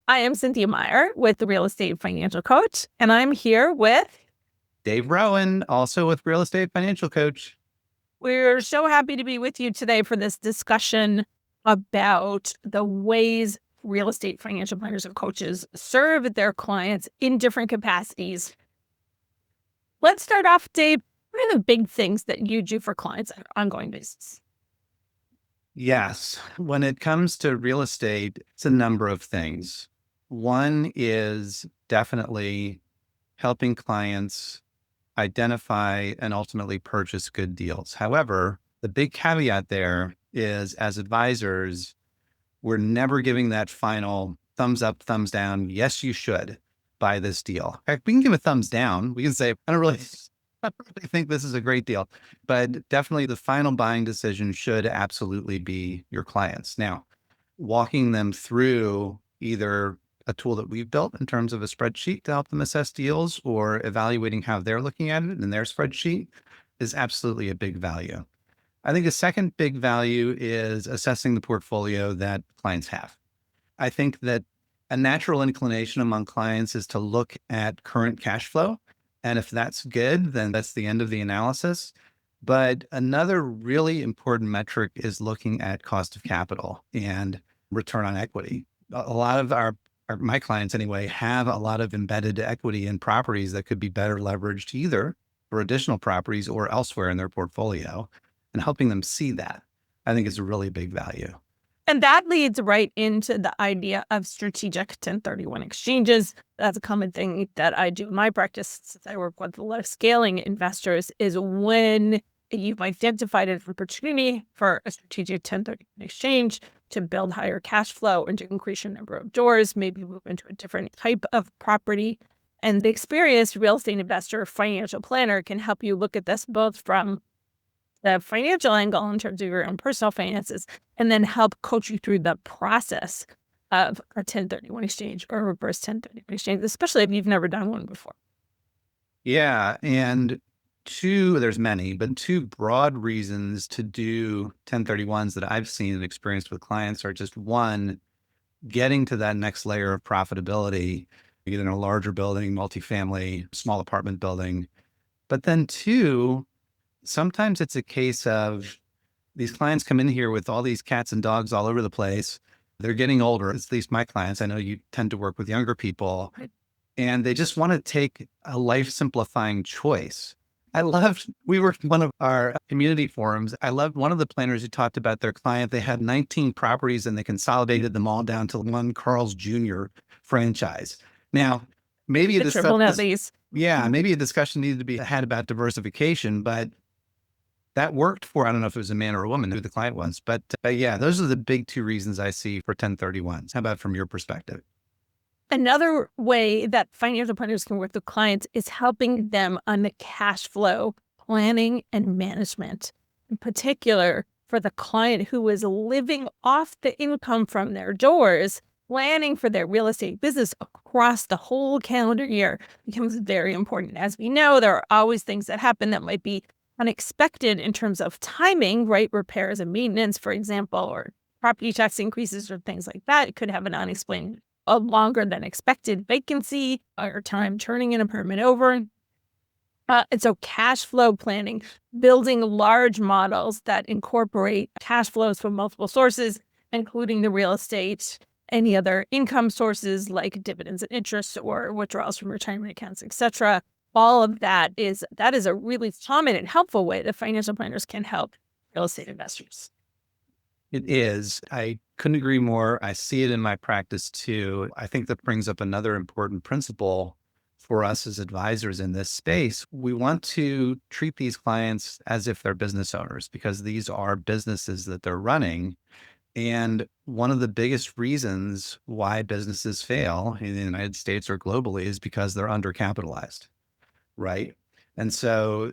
I am Cynthia Meyer with the Real Estate Financial Coach, and I'm here with. Dave Rowan, also with Real Estate Financial Coach. We're so happy to be with you today for this discussion about the ways real estate financial planners and coaches serve their clients in different capacities. Let's start off, Dave. What are the big things that you do for clients on an ongoing basis? Yes, when it comes to real estate, it's a number of things. One is definitely helping clients identify and ultimately purchase good deals. However, the big caveat there is, as advisors, we're never giving that final thumbs up, thumbs down. Yes, you should buy this deal. In fact, we can give a thumbs down. We can say, I don't really think this is a great deal, but definitely the final buying decision should absolutely be your clients. Now, walking them through either a tool that we've built in terms of a spreadsheet to help them assess deals, or evaluating how they're looking at it in their spreadsheet, is absolutely a big value. I think the second big value is assessing the portfolio that clients have. I think that a natural inclination among clients is to look at current cash flow. And if that's good, then that's the end of the analysis. But another really important metric is looking at cost of capital and return on equity. A lot of my clients anyway, have a lot of embedded equity in properties that could be better leveraged either for additional properties or elsewhere in their portfolio, and helping them see that, I think, is a really big value. And that leads right into the idea of strategic 1031 exchanges. That's a common thing that I do in my practice, since I work with a lot of scaling investors, is when you've identified an opportunity for a strategic 1031 exchange to build higher cash flow and to increase your number of doors, maybe move into a different type of property. And the experienced real estate investor financial planner can help you look at this both from the financial angle in terms of your own personal finances, and then help coach you through the process of a 1031 exchange or a reverse 1031 exchange, especially if you've never done one before. Yeah. And there's many, but two broad reasons to do 1031s that I've seen and experienced with clients are just, one, getting to that next layer of profitability, either in a larger building, multifamily, small apartment building. But then two, sometimes it's a case of these clients come in here with all these cats and dogs all over the place. They're getting older, at least my clients. I know you tend to work with younger people, and they just want to take a life simplifying choice. We were in one of our community forums. I loved one of the planners who talked about their client. They had 19 properties and they consolidated them all down to one Carl's Jr. franchise. Now, maybe The triple net lease. maybe a discussion needed to be had about diversification, but that worked for, I don't know if it was a man or a woman who the client was, but yeah, those are the big two reasons I see for 1031s. How about from your perspective? Another way that financial planners can work with clients is helping them on the cash flow planning and management. In particular, for the client who is living off the income from their doors, planning for their real estate business across the whole calendar year becomes very important. As we know, there are always things that happen that might be unexpected in terms of timing, right? Repairs and maintenance, for example, or property tax increases or things like that. It could have an unexplained, a longer than expected vacancy or time turning an apartment over. And so cash flow planning, building large models that incorporate cash flows from multiple sources, including the real estate, any other income sources like dividends and interest or withdrawals from retirement accounts, etc. All of that is a really common and helpful way that financial planners can help real estate investors. It is. I couldn't agree more. I see it in my practice too. I think that brings up another important principle for us as advisors in this space. We want to treat these clients as if they're business owners, because these are businesses that they're running. And one of the biggest reasons why businesses fail in the United States or globally is because they're undercapitalized, right? And so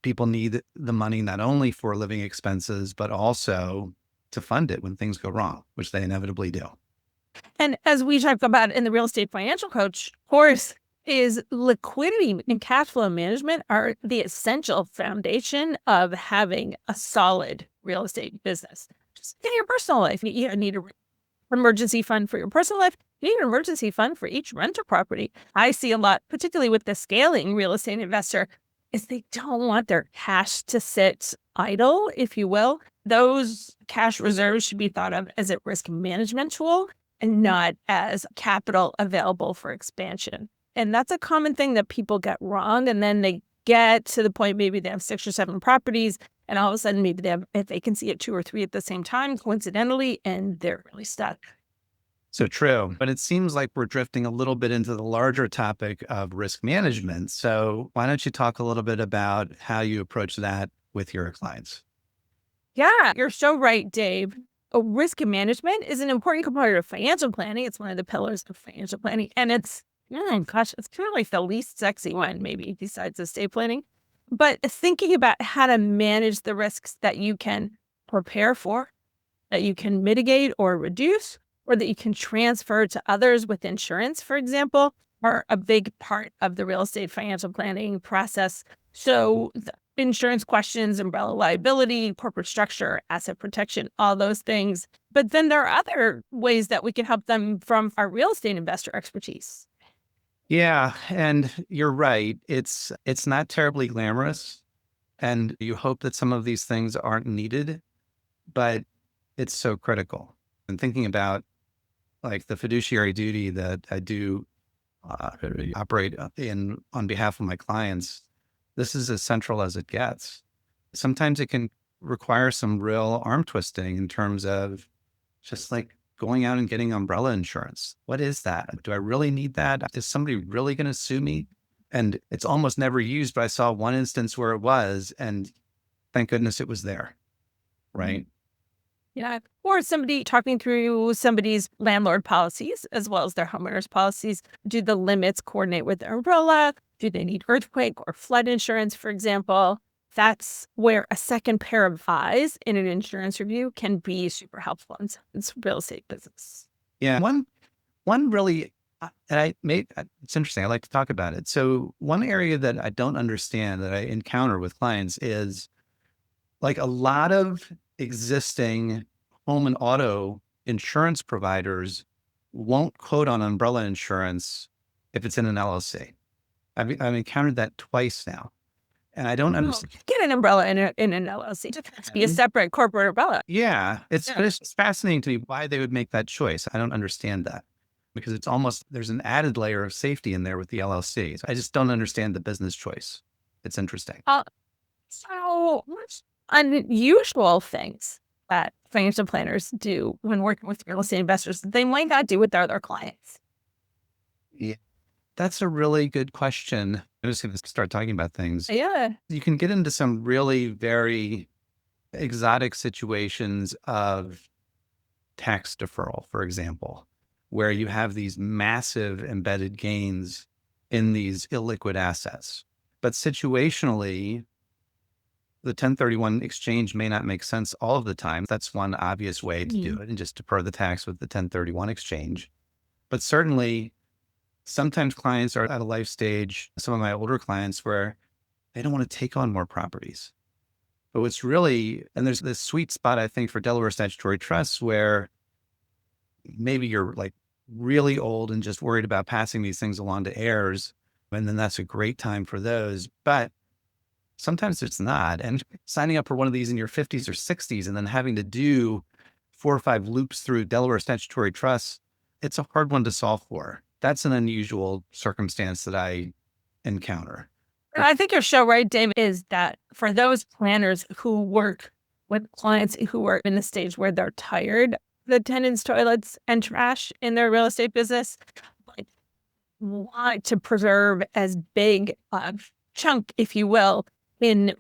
people need the money not only for living expenses, but also to fund it when things go wrong, which they inevitably do. And as we talk about in the Real Estate Financial Coach course, is liquidity and cash flow management are the essential foundation of having a solid real estate business. Just in your personal life, you need an emergency fund for your personal life. you need an emergency fund for each rental property. I see a lot, particularly with the scaling real estate investor, is they don't want their cash to sit idle, if you will. Those cash reserves should be thought of as a risk management tool and not as capital available for expansion. And that's a common thing that people get wrong. And then they get to the point, maybe they have 6 or 7 properties, and all of a sudden maybe they have a vacancy at 2 or 3 at the same time, coincidentally, and they're really stuck. So true. But it seems like we're drifting a little bit into the larger topic of risk management. So why don't you talk a little bit about how you approach that with your clients? Yeah, you're so right, Dave. Risk management is an important component of financial planning. It's one of the pillars of financial planning. And it's, oh gosh, it's kind of like the least sexy one, maybe, besides estate planning. But thinking about how to manage the risks that you can prepare for, that you can mitigate or reduce, or that you can transfer to others with insurance, for example, are a big part of the real estate financial planning process. So the insurance questions, umbrella liability, corporate structure, asset protection, all those things. But then there are other ways that we can help them from our real estate investor expertise. Yeah, and you're right. It's not terribly glamorous, and you hope that some of these things aren't needed, but it's so critical. And thinking about like the fiduciary duty that I do operate in on behalf of my clients, this is as central as it gets. Sometimes it can require some real arm twisting in terms of just like going out and getting umbrella insurance. What is that? Do I really need that? Is somebody really going to sue me? And it's almost never used, but I saw one instance where it was, and thank goodness it was there. Right. Yeah. Or somebody talking through somebody's landlord policies as well as their homeowner's policies. Do the limits coordinate with their umbrella? Do they need earthquake or flood insurance, for example? That's where a second pair of eyes in an insurance review can be super helpful in it's real estate business. Yeah. One really, and it's interesting. I like to talk about it. So one area that I don't understand that I encounter with clients is like a lot of existing home and auto insurance providers won't quote on umbrella insurance if it's in an LLC. I've encountered that twice now, and I don't understand. Get an umbrella in an LLC. It has to be a separate corporate umbrella. Yeah, it's fascinating to me why they would make that choice. I don't understand that because it's almost there's an added layer of safety in there with the LLCs. I just don't understand the business choice. It's interesting. So much unusual things that financial planners do when working with real estate investors that they might not do with their other clients. Yeah, that's a really good question. I'm just going to start talking about things. Yeah. You can get into some really very exotic situations of tax deferral, for example, where you have these massive embedded gains in these illiquid assets. But situationally, the 1031 exchange may not make sense all of the time. That's one obvious way to do it, and just defer the tax with the 1031 exchange. But certainly, sometimes clients are at a life stage, some of my older clients, where they don't want to take on more properties. But what's really, and there's this sweet spot, I think, for Delaware statutory trusts where maybe you're like really old and just worried about passing these things along to heirs. And then that's a great time for those. But sometimes it's not. And signing up for one of these in your 50s or 60s and then having to do 4 or 5 loops through Delaware statutory trusts, it's a hard one to solve for. That's an unusual circumstance that I encounter. I think you're so right, Dave, is that for those planners who work with clients who are in a stage where they're tired of the tenants' toilets and trash in their real estate business, but want to preserve as big a chunk, if you will, in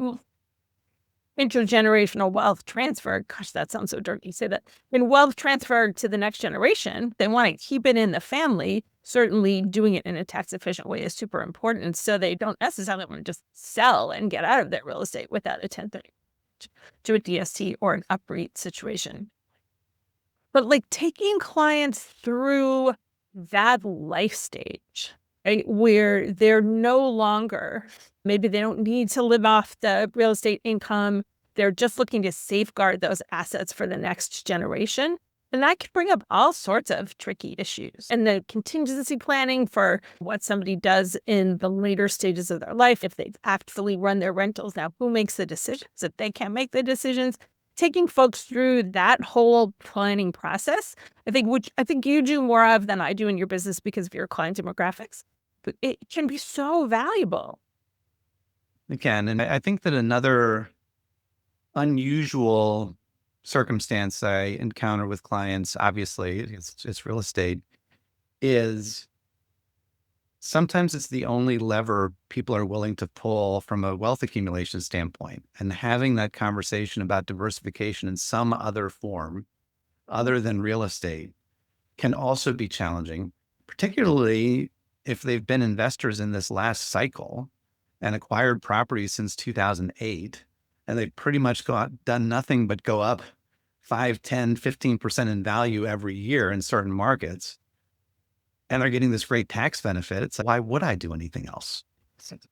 intergenerational wealth transfer. Gosh, that sounds so dirty to say that. In wealth transfer to the next generation, they want to keep it in the family. Certainly doing it in a tax efficient way is super important. So they don't necessarily want to just sell and get out of their real estate without a 1030 to a DST or an UPREIT situation. But like taking clients through that life stage, right, where they're no longer, maybe they don't need to live off the real estate income. They're just looking to safeguard those assets for the next generation. And that could bring up all sorts of tricky issues. And the contingency planning for what somebody does in the later stages of their life, if they've actively run their rentals, now who makes the decisions? If they can't make the decisions, taking folks through that whole planning process, which I think you do more of than I do in your business because of your client demographics, but it can be so valuable. Again, and I think that another unusual circumstance I encounter with clients, obviously, it's real estate, is sometimes it's the only lever people are willing to pull from a wealth accumulation standpoint. And having that conversation about diversification in some other form other than real estate can also be challenging, particularly if they've been investors in this last cycle and acquired properties since 2008, and they've pretty much done nothing but go up 5, 10, 15% in value every year in certain markets. And they're getting this great tax benefit. It's like, why would I do anything else?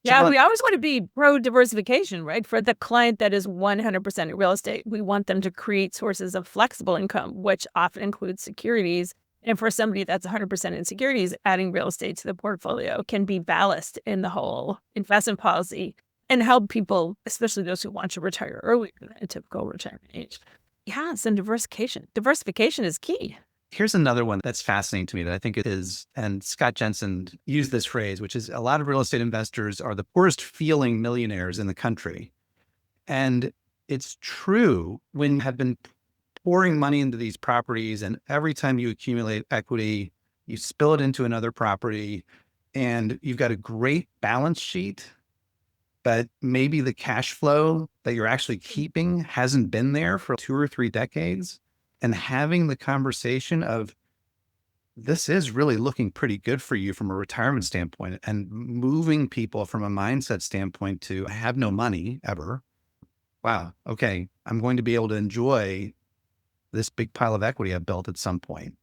Yeah, we always want to be pro diversification, right? For the client that is 100% in real estate, we want them to create sources of flexible income, which often includes securities. And for somebody that's 100% in securities, adding real estate to the portfolio can be ballast in the whole investment policy and help people, especially those who want to retire earlier than a typical retirement age. Yes, and diversification. Diversification is key. Here's another one that's fascinating to me that I think it is, and Scott Jensen used this phrase, which is a lot of real estate investors are the poorest feeling millionaires in the country. And it's true when you have been pouring money into these properties, and every time you accumulate equity, you spill it into another property, and you've got a great balance sheet, but maybe the cash flow that you're actually keeping hasn't been there for 2 or 3 decades. And having the conversation of, this is really looking pretty good for you from a retirement standpoint, and moving people from a mindset standpoint to, I have no money ever. Wow. Okay. I'm going to be able to enjoy this big pile of equity I've built at some point.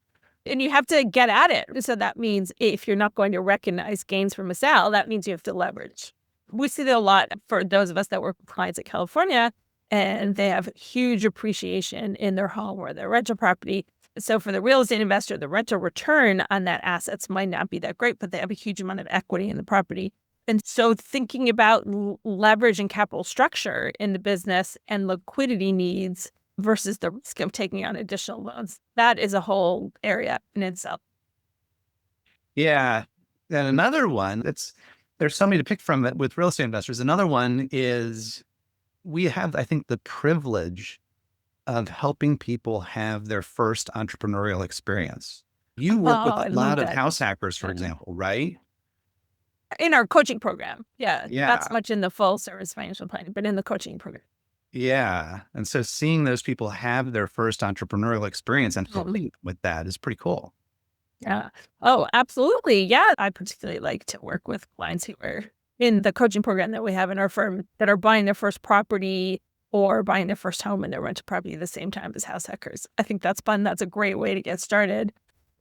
And you have to get at it. So that means if you're not going to recognize gains from a sale, that means you have to leverage. We see that a lot for those of us that work with clients in California, and they have huge appreciation in their home or their rental property. So for the real estate investor, the rental return on that assets might not be that great, but they have a huge amount of equity in the property. And so thinking about leverage and capital structure in the business and liquidity needs versus the risk of taking on additional loans, that is a whole area in itself. Yeah. And another one there's so many to pick from with real estate investors. Another one is, we have, I think, the privilege of helping people have their first entrepreneurial experience. You work with a lot of house hackers, for example, right? In our coaching program. Yeah. Yeah. Not so much in the full service financial planning, but in the coaching program. Yeah. And so seeing those people have their first entrepreneurial experience and helping with that is pretty cool. Yeah. Oh, absolutely. Yeah. I particularly like to work with clients who are in the coaching program that we have in our firm that are buying their first property or buying their first home and their rental property at the same time as house hackers. I think that's fun. That's a great way to get started.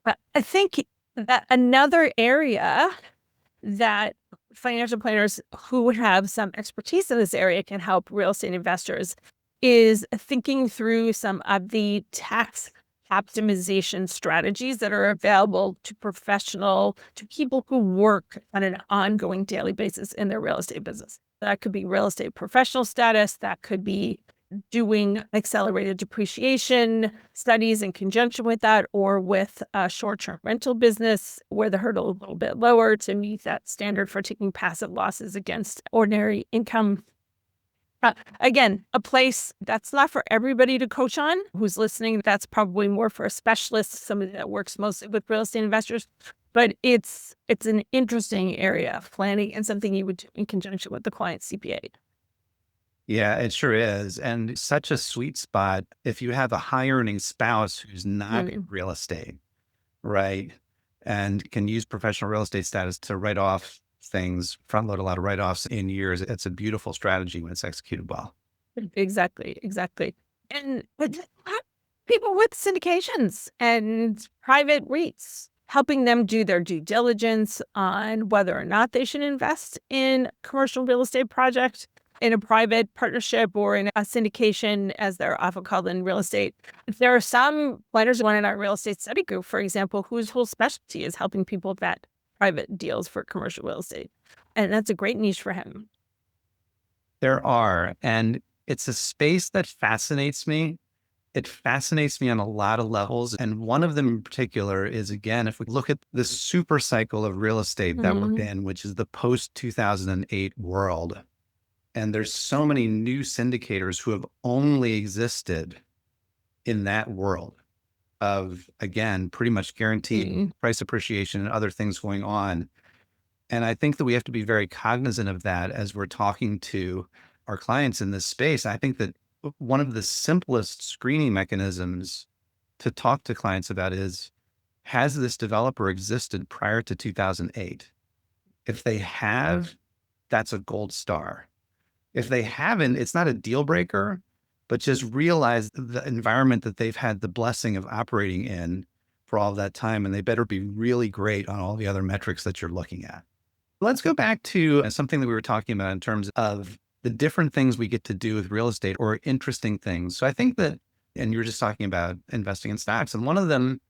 But I think that another area that financial planners who have some expertise in this area can help real estate investors is thinking through some of the tax optimization strategies that are available to people who work on an ongoing daily basis in their real estate business. That could be real estate professional status. That could be doing accelerated depreciation studies in conjunction with that, or with a short-term rental business where the hurdle is a little bit lower to meet that standard for taking passive losses against ordinary income. Again, a place that's not for everybody to coach on who's listening. That's probably more for a specialist, somebody that works mostly with real estate investors. But it's an interesting area of planning and something you would do in conjunction with the client's CPA. Yeah, it sure is. And such a sweet spot if you have a high earning spouse who's not in real estate, right? And can use professional real estate status to write off things, front load a lot of write-offs in years. It's a beautiful strategy when it's executed well. Exactly. And people with syndications and private REITs, helping them do their due diligence on whether or not they should invest in commercial real estate projects in a private partnership or in a syndication, as they're often called in real estate. There are some planners, one in our real estate study group, for example, whose whole specialty is helping people vet private deals for commercial real estate. And that's a great niche for him. There are, and it's a space that fascinates me. It fascinates me on a lot of levels. And one of them in particular is, again, if we look at the super cycle of real estate that we're in, which is the post 2008 world, and there's so many new syndicators who have only existed in that world of, again, pretty much guaranteed price appreciation and other things going on. And I think that we have to be very cognizant of that as we're talking to our clients in this space. I think that one of the simplest screening mechanisms to talk to clients about is, has this developer existed prior to 2008? If they have, that's a gold star. If they haven't, it's not a deal breaker, but just realize the environment that they've had the blessing of operating in for all that time, and they better be really great on all the other metrics that you're looking at. Let's go back to something that we were talking about in terms of the different things we get to do with real estate, or interesting things. So I think that, and you were just talking about investing in stocks, and one of them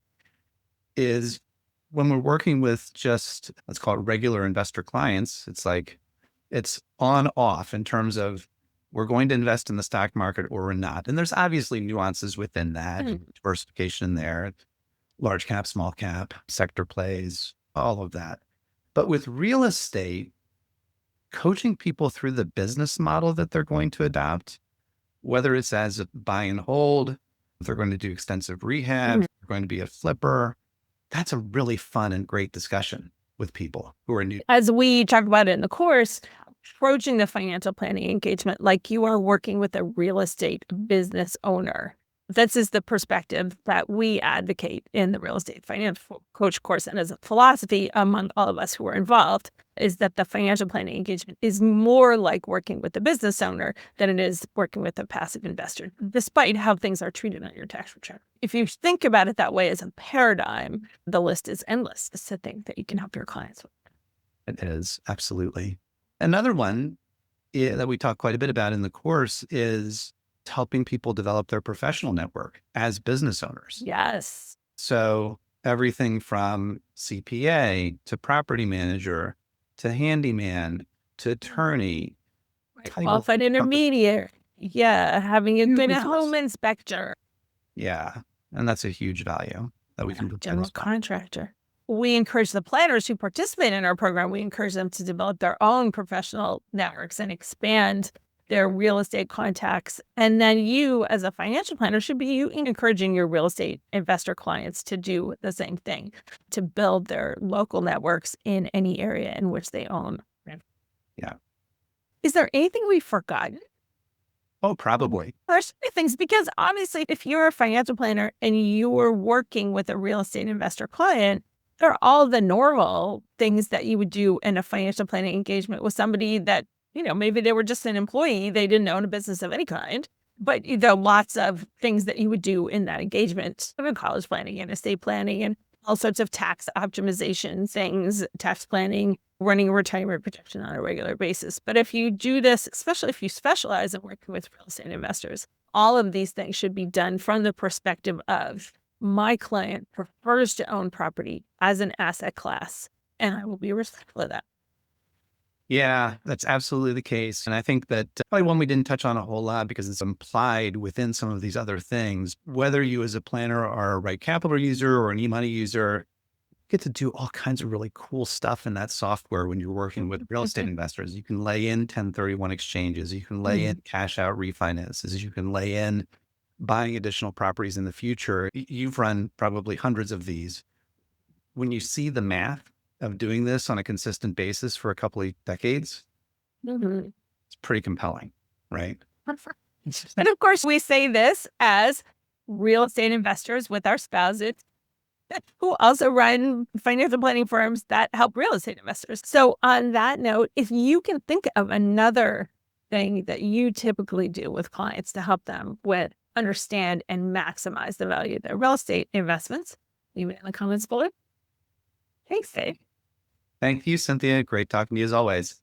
is when we're working with just, let's call it regular investor clients, it's like, it's on off in terms of we're going to invest in the stock market or we're not. And there's obviously nuances within that, diversification in there, large cap, small cap, sector plays, all of that. But with real estate, coaching people through the business model that they're going to adopt, whether it's as a buy and hold, if they're going to do extensive rehab, if they're going to be a flipper, that's a really fun and great discussion with people who are new. As we talk about it in the course, approaching the financial planning engagement like you are working with a real estate business owner. This is the perspective that we advocate in the real estate financial coach course. And as a philosophy among all of us who are involved, is that the financial planning engagement is more like working with the business owner than it is working with a passive investor, despite how things are treated on your tax return. If you think about it that way as a paradigm, the list is endless. It's a thing that you can help your clients with. It is, absolutely. Another one that we talk quite a bit about in the course is helping people develop their professional network as business owners. Yes. So everything from CPA to property manager to handyman to attorney. Qualified intermediary. Yeah. Having been a home inspector. Yeah. And that's a huge value that we can general contractor. We encourage the planners who participate in our program, we encourage them to develop their own professional networks and expand their real estate contacts. And then you, as a financial planner, should be encouraging your real estate investor clients to do the same thing, to build their local networks in any area in which they own. Yeah. Is there anything we've forgotten? Oh, probably. There's things, because obviously if you're a financial planner and you're working with a real estate investor client, there are all the normal things that you would do in a financial planning engagement with somebody that, maybe they were just an employee, they didn't own a business of any kind, but there are lots of things that you would do in that engagement, college planning and estate planning and all sorts of tax optimization things, tax planning, running a retirement projection on a regular basis. But if you do this, especially if you specialize in working with real estate investors, all of these things should be done from the perspective of, my client prefers to own property as an asset class, and I will be respectful of that. Yeah, that's absolutely the case. And I think that probably one we didn't touch on a whole lot because it's implied within some of these other things, whether you as a planner are a Right Capital user or an eMoney user, get to do all kinds of really cool stuff in that software when you're working with real estate investors. You can lay in 1031 exchanges, you can lay in cash out refinances, you can lay in buying additional properties in the future. You've run probably hundreds of these. When you see the math of doing this on a consistent basis for a couple of decades, it's pretty compelling, right? And of course, we say this as real estate investors with our spouses who also run financial planning firms that help real estate investors. So on that note, if you can think of another thing that you typically do with clients to help them with understand and maximize the value of their real estate investments, leave it in the comments below. Thanks, Dave. Thank you, Cynthia. Great talking to you as always.